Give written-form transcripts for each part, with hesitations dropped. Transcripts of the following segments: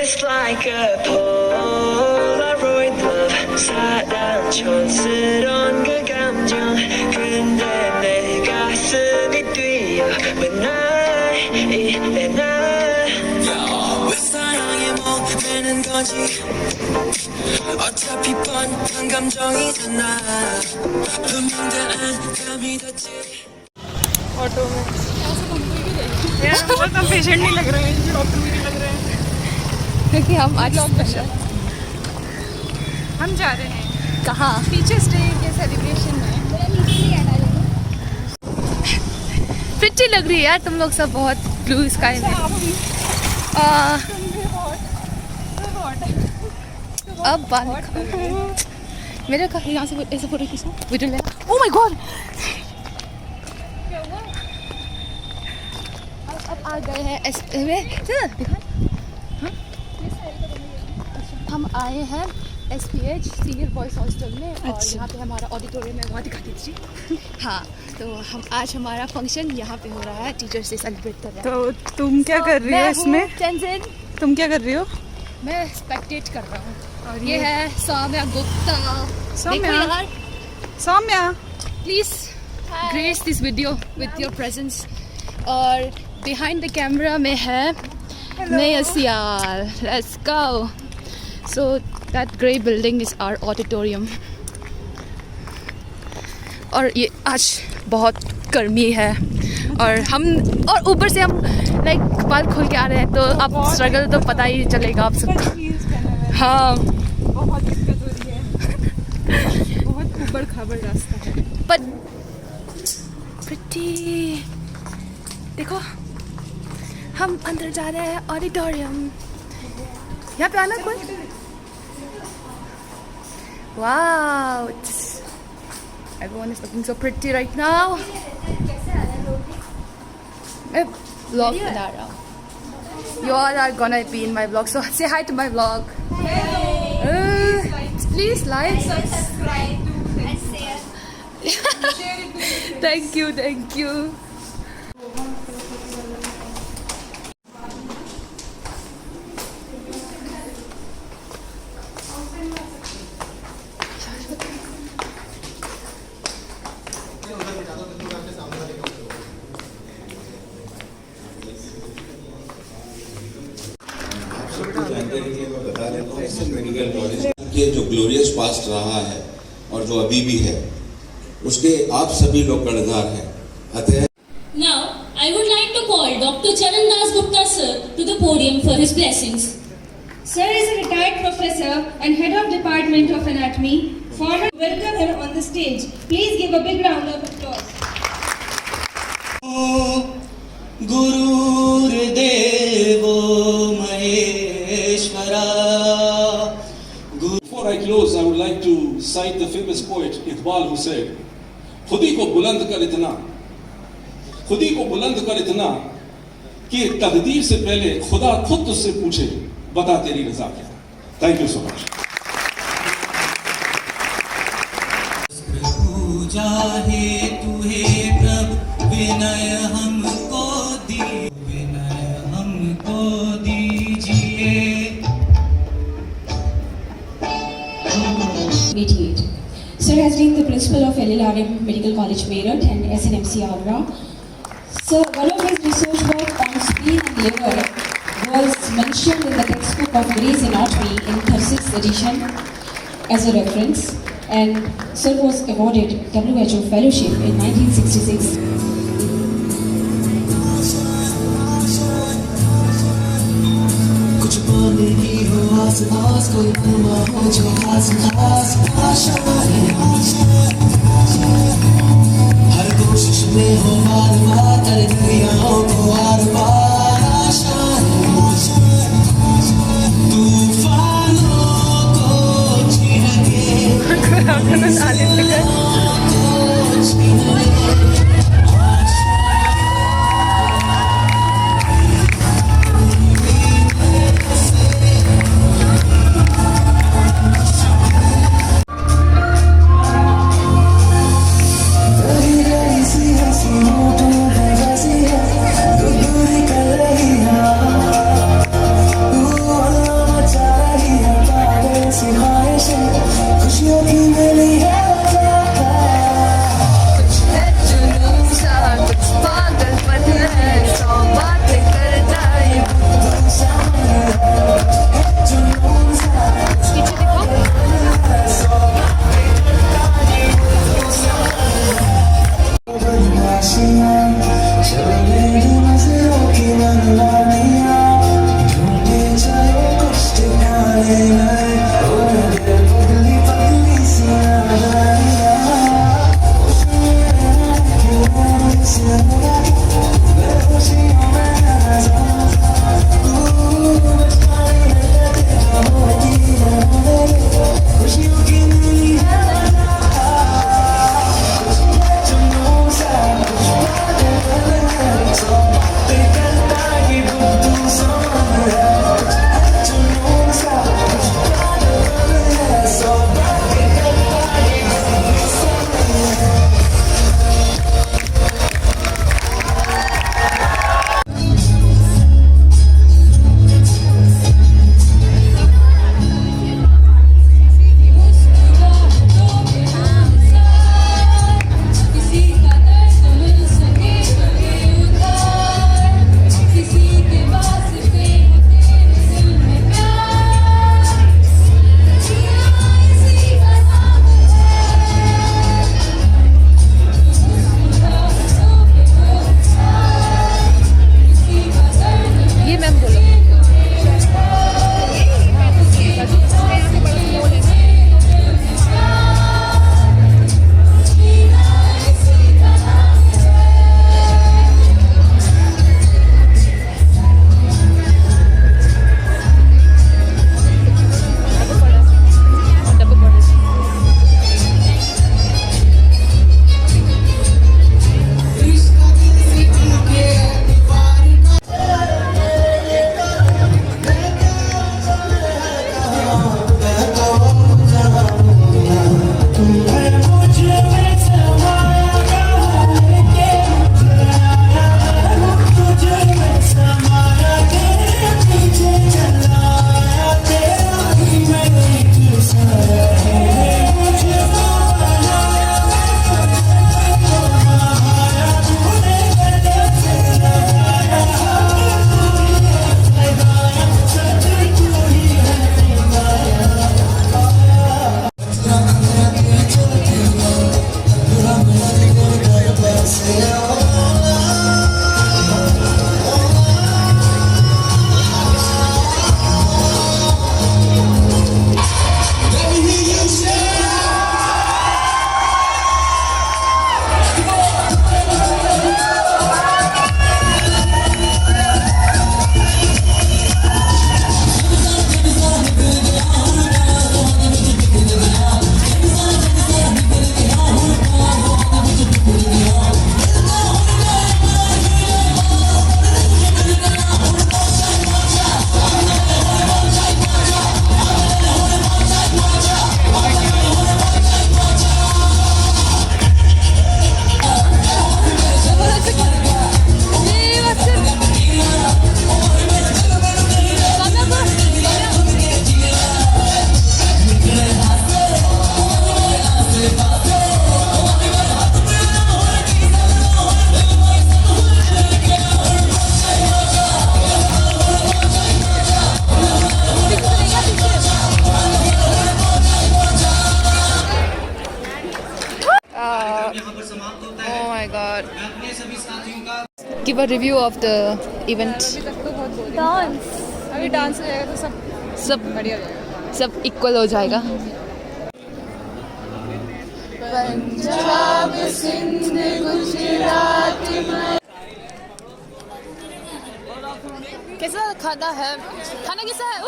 It's like a Polaroid love 사랑 촌스러운 그 감정 근데 내 가슴이 뛰어 when 이래 난 왜 사랑에 목매는 거지 어차피 뻔한 감정이잖아 분명 다한 감이 닿지 auto में यार बहुत हम पेशेंट नहीं लग रहे हैं डॉक्टर भी नहीं लग रहे हैं क्योंकि हम आज स्पेशल हम जा रहे हैं कहाँ टीचर्स डे के सेलिब्रेशन में प्रिटी लग रही है यार तुम लोग सब बहुत ब्लू स्काई में अब बात मेरे का यहाँ से ऐसे फोटो खींचो वीडियो लेना ओह माय गॉड अब आ गए हैं हम आए हैं SPH सीनियर बॉयज़ हॉस्टल में और यहाँ पे हमारा ऑडिटोरियम है वहाँ दिखाती थी हाँ तो हम आज हमारा फंक्शन यहाँ पे हो रहा है टीचर्स डे सेलिब्रेट कर रहे हैं तो तुम क्या कर रही हो इसमें टेंजिन तुम क्या कर रही हो मैं स्पेक्टेट कर रहा हूँ और ये है Saumya Gupta Saumya please grace this video with your presence और बिहाइंड द कैमरा में है Nayasial. Let's go. So that grey building is our auditorium. और ये आज बहुत गर्मी है और ऊपर से हम लाइक बाल खोल के आ रहे हैं तो अब स्ट्रगल तो पता ही चलेगा आप सबको हाँ बहुत दिक्कत हो रही है बहुत ऊबड़ खाबड़ रास्ता है बट प्रिटी देखो हम अंदर जा रहे हैं ऑडिटोरियम यहाँ पे आना कोई wow everyone is looking so pretty right now मैं vlog बना रहा हूँ you all are gonna be in my vlog so say hi to my vlog please like subscribe and share thank you medical college के जो glorious past रहा है और जो अभी भी है उसके आप सभी लोग कर्णधार हैं अतः Now I would like to call Dr. Charan Das Gupta sir to the podium for his blessings. Sir is a retired professor and head of Department of Anatomy. Forward, welcome him on the stage. Please give a big round of applause. Gurudevo Maheshwara. Before I close, I would like to cite the famous poet Iqbal who said, खुदी को बुलंद कर इतना कि तकदीर से पहले खुदा खुद तुझसे पूछे बता तेरी रजा क्या। Thank you so much. पूजा है तुहे प्रभु विनय हमको दीजिए 88. Sir has been the principal of LLRM Medical College Meerut and SNMC Agra. Sir, one of his research work on spleen and liver was mentioned in the textbook of Gray's Anatomy in 36th edition as a reference, and Sir was awarded WHO Fellowship in 1966. कुछ पाने की हो आस पास कोई अरमा हो जो खास खास आशा है हर कोशिश में हो बार बार कर दुनियाओं को आर पार आशा है तूफानों को छीन के give a review of the event. Dance, अभी डांस हो जाएगा तो सब बढ़िया हो जाएगा, सब इक्वल हो जाएगा। पंजाब सिंध गुजरात। कैसा खाना है? खाना कैसा है?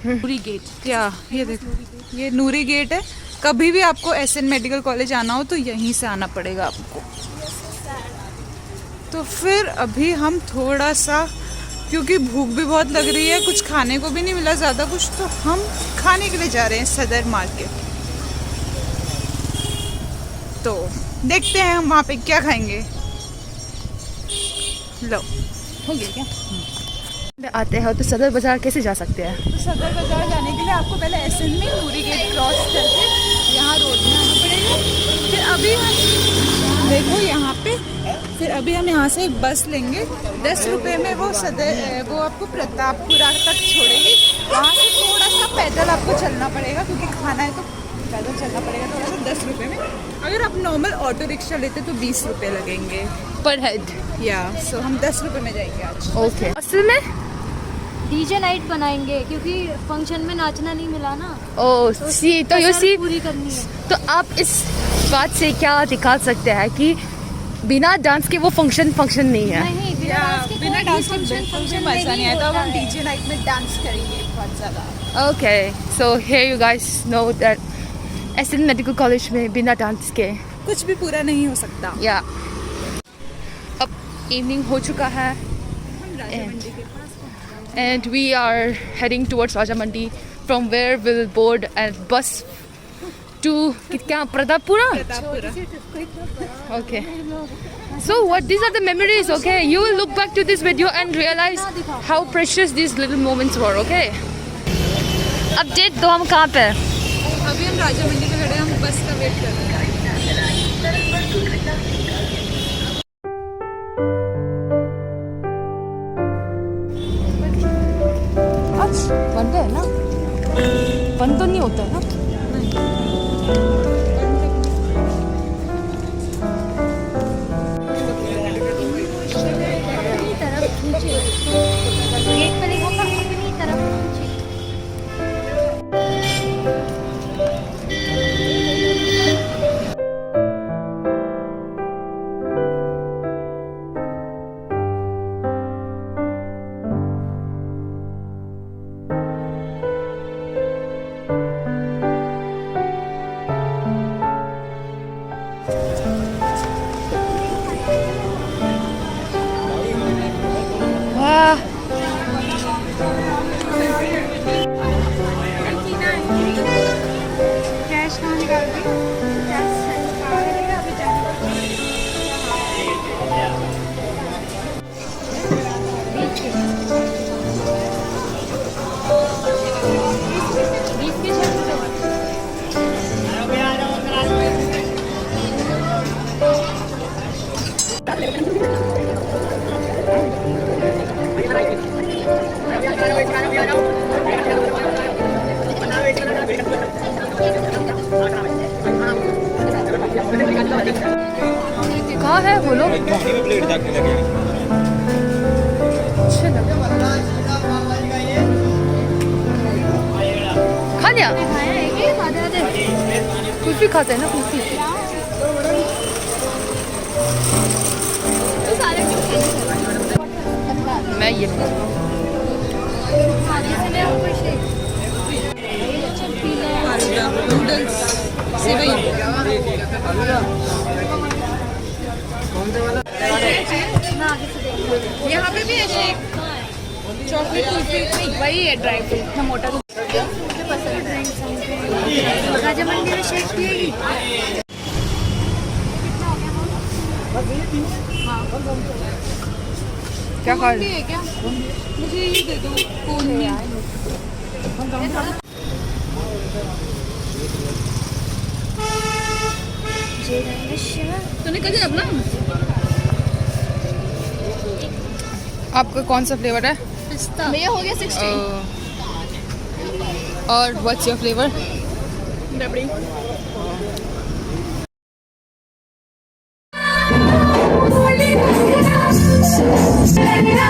नूरी गेट, या ये देखो, ये नूरी गेट है। कभी भी आपको एसएन मेडिकल कॉलेज आना हो तो यहीं से आना पड़ेगा आपको। तो फिर अभी हम थोड़ा सा, क्योंकि भूख भी बहुत लग रही है, कुछ खाने को भी नहीं मिला ज़्यादा कुछ, तो हम खाने के लिए जा रहे हैं सदर मार्केट। तो देखते हैं हम वहाँ पे क्या खाएंगे। लो, हो गया क्या? आते हैं तो सदर बाजार कैसे जा सकते हैं? तो सदर बाजार जाने के लिए आपको पहले एसएन में नूरी गेट क्रॉस करके यहाँ रोड में आना पड़ेगा। फिर अभी हम देखो यहाँ पे, फिर अभी हम यहाँ से एक बस लेंगे, 10 रुपये में वो सदर, वो आपको प्रतापपुरा तक छोड़ेगी। वहाँ से थोड़ा सा पैदल आपको चलना पड़ेगा, क्योंकि खाना है तो पैदल चलना पड़ेगा थोड़ा सा, 10 रुपये में। अगर आप नॉर्मल ऑटो रिक्शा लेते तो 20 रुपये लगेंगे पर हेड। या सो हम 10 रुपये में जाएंगे आज। ओके। असल में डीजे नाइट बनाएंगे, क्योंकि फंक्शन में नाचना नहीं मिला ना। ओ सी, तो यू सी पूरी करनी है। तो आप इस बात से क्या दिखा सकते हैं कि बिना डांस के वो फंक्शन नहीं है? नहीं, बिना डांस के बिल्कुल भी मजा नहीं आया। तो अब हम डीजे नाइट में डांस करेंगे बहुत ज़्यादा। Okay, so here you guys know that SN medical college में बिना डांस के कुछ भी पूरा नहीं हो सकता। या अब इवनिंग हो चुका है and we are heading towards Rajamandi, from where we'll board a bus to Pratappura. Okay. So what these are the memories, okay? You will look back to this video and realize how precious these little moments were, okay? Update दो, हम कहाँ पे? अभी हम राजामंडी में खड़े हैं, हम बस का वेट कर रहे हैं। बंद है ना? बंद तो नहीं होता है ना? अपनी तरफ खींचे, गेट पे देखो, अपनी तरफ खींचे। वाह, कैश कहाँ निकाल दी? कहाँ है वो लोग? खा लिया? कुल्फी खाते हैं ना, कुल्फी। मैं ये नूडल्स सेवई यहाँ पे भी है शेक चॉकलेट कुल्फी वही है ड्राई फ्रूट ना मोटा राजा मंदिर में शेक पिएगी। क्या खा रही है क्या मुझे ये दे दो कोन में तूने कभी अपना आपका कौन सा फ्लेवर है पिस्ता मेरा हो गया 16 और what's your flavour rabri Holy